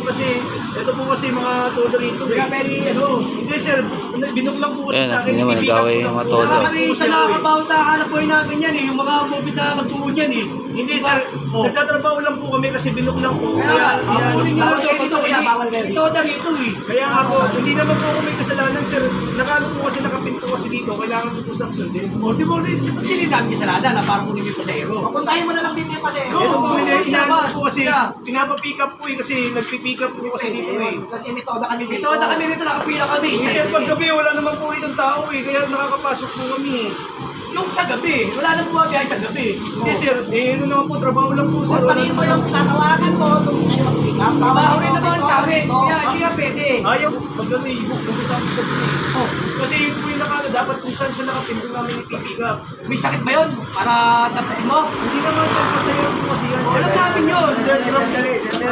kasi ito po kasi mga todo rito. Hindi sir, binok lang po kasi sa akin. Hindi naman nag-away yung mga todo. Kami isa nakakabaw sa hanap buhay namin yan eh. Yung mga movie na nagtuon yan eh. Hindi sir, nagtatrabaho lang po kami kasi binok lang po. Kaya, kunin nyo lang dito. bawal kayo Ito dito eh. Kaya nga po, hindi naman po kami kasalanan sir. Nakano po kasi nakapinto kasi dito, kailangan po po sanction din. O, di mo rin, hindi namin kasalanan na parang kunin yung pasero. Puntahin mo na lang dito yung pasero. Ito po, inaano po kasi, siya. pinapapick up po eh, kasi nagpipick up po kasi dito eh. Kasi may toda kami dito. Ito na kami rito, nakapila kami. Kasi paggabi, wala naman po rito tao eh, kaya nakakapasok po kami eh. Yung sa gabi, wala nang buwagay sa gabi. Hindi sir, ano naman po, trabaho lang po sir. Puntahin mo yung tinatawagan mo. Kung kayo mag-pick up. Trabaho rin naman sa amin. Kaya hindi ka pwede. Ayaw, paggabi, pumunta po sa gabi. Kasi yun po yung nakano, dapat kung saan siya nakapinto namin ipipick up. May sakit ba yun? Para taputin mo? Hindi naman sir, masaya po kasi yan. Alam namin yun. Sir,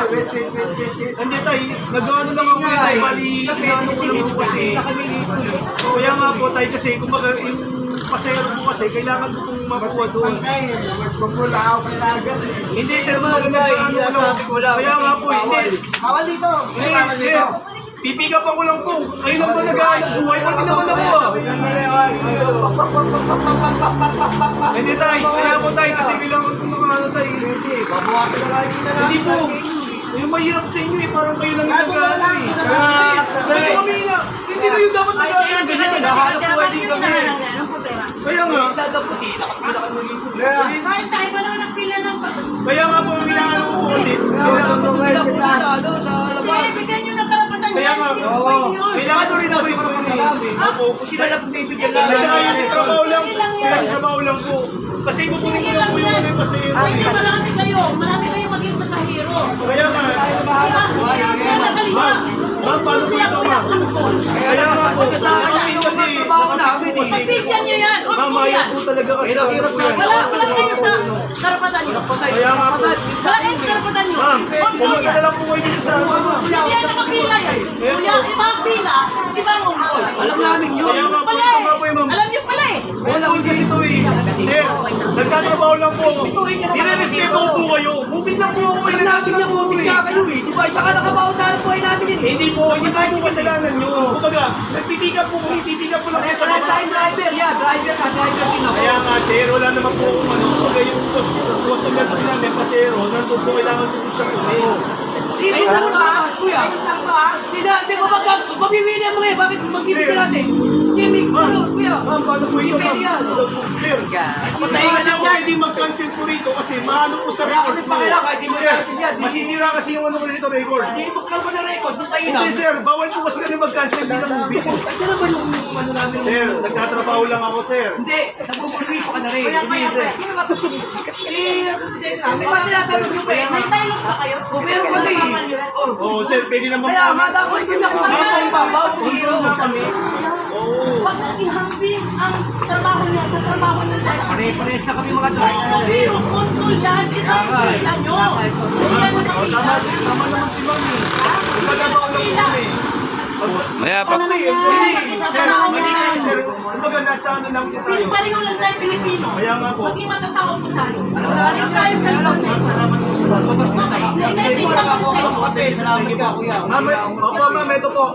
hindi tayo, nag-ano lang ako Kaya tayo, eh. bali, ano ko lang po kasi. kami dito eh. Kaya nga po tayo kasi, kumbaga, yung pasayro po kasi, kailangan po pong makuha doon. Magpapula ako kailangan. Hindi sir, maganda kaya nga po, hindi. Bawal dito. Hindi, sir, pipigapan ko lang po. Kayo lang ba nag-aanap buhay? Hindi naman ako ah. Hindi tayo, kaya po tayo kasi kailangan po mga ano tayo. Babawasan na lang yun na Hindi po. Yung mahirap sa inyo eh, parang kayo lang yung nag-aanap eh. Kasi kami na, hindi kayo dapat nag-aanap ganyan. Nahanap buhay din kami. Kaya nga, Dadaputi, nakapila kami dito. Bakit tayo pa naman nagpila ng kaya nga po, ang inaano ko po kasi, Nakapila po sa ano, sa labas. bigyan nyo ng karapatan kaya yan, nga, hindi po pwede yun. kailangan Ano rin ako yung karapatan namin. Opo, Sila nagbibigyan kasi namin. kaya yung trabaho lang, sila yung trabaho lang po. Kasi kukunin ko lang po yung ano yung pasahero. Kaya marami kayo maging pasahero. Kaya nga, Kaya nakalima. ma'am, paano po ito ma'am? Kaya nga po, Sa akin yung kasi, trabaho namin eh. Pagbigyan nyo yan. Huwag ma'am, mo ayaw yan. po talaga kasi. Wala kayo sa karapatan nyo. Kaya nga po, Wala kayo sa karapatan nyo. ma'am, Huwag mo pumunta na yan. lang po kayo dito sa ano. Hindi yan nakapila yan. Kuya, ibang pila, ibang ungkol. Alam namin yun. Kaya nga po, Pala tama po eh. yung ma'am. Alam nyo pala eh. Wala po kasi ito eh. Sir, nagtatrabaho lang po. Nire-respeto ko po kayo. Moving lang po ako. Alam namin yung moving nga kayo eh. Di ba? Isa ka nakabawa sa hanap buhay namin yun eh. Hindi po kasalanan nyo. Kumbaga, nagpipikap po kung ipipikap po lang po sa Parehas tayong driver. Yeah, driver ka. Driver din ako. Kaya nga, sir, wala naman po kung ano. Kumbaga yung customer po namin, pasero, nandun po kailangan po siya kunin. Dito mo na mas, kuya. Hindi mo mabibili mo eh. Bakit magbibigyan natin? Jimmy, kuya. Ma'am, paano po ito, Pwede yan. Sir, patayin kasi ako hindi mag-cancel po rito kasi maano po sa Kaya record kami po. pakailan kahit di mo Sir, cancel yan. masisira kasi yung ano ko rito record. Hindi mo kalma na record. Basta yun Hindi sir, bawal po kasi kami mag-cancel dito ng movie. Ay, saan naman yung ano namin? Sir, nagtatrabaho lang ako sir. Hindi, nabubulwito ka na rin. Hindi sir. Eh, presidente namin, ba't tinatanong nyo pa eh? May dialogues ba kayo? Kung meron kami eh. Oo sir, pwede naman Kaya po. nga dapat yun ako sa ibabaw. Control na kami. Oo. Huwag ihambing ang trabaho niya sa trabaho niya. Pare-pares na kami mga driver. Hindi, control yan. Ito ang pila nyo. Hindi yan nakapila. Tama naman si ma'am eh. Nagtatrabaho lang po kami. Kaya pa. Sir, mali kayo sir. Kumbaga nasa ano lang po tayo. Pareho lang tayo Pilipino. Kaya nga po. Maging matatao po tayo. Pareho tayo sa loob. Salamat po sa mga. Hindi, hindi, hindi. Salamat ka kuya. Ma'am, ito po.